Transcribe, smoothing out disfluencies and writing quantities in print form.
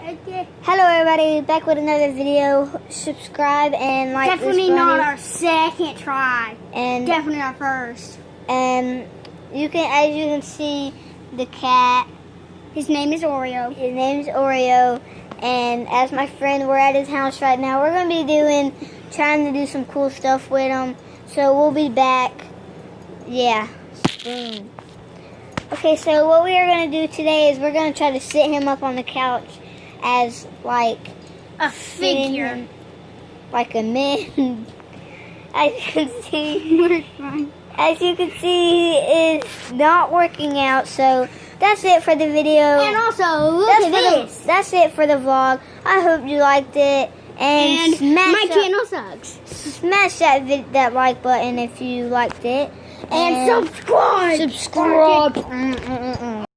Hello everybody, back with another video. Subscribe and like Definitely this not buddy. our second try. And Definitely our first. you can, as you can see, the cat. His name is Oreo. His name's Oreo, and as my friend, we're at his house right now. We're gonna be trying to do some cool stuff with him. So we'll be back. Yeah. Boom. Okay, so what we are gonna do today is we're gonna try to sit him up on the couch as like A sitting figure. him like a man. As you can see, as you can see, he is not working out. So that's it for the video. And also, look at this. That's it for the vlog. I hope you liked it. And smash my channel sucks. Smash that like button if you liked it. And subscribe. Subscribe.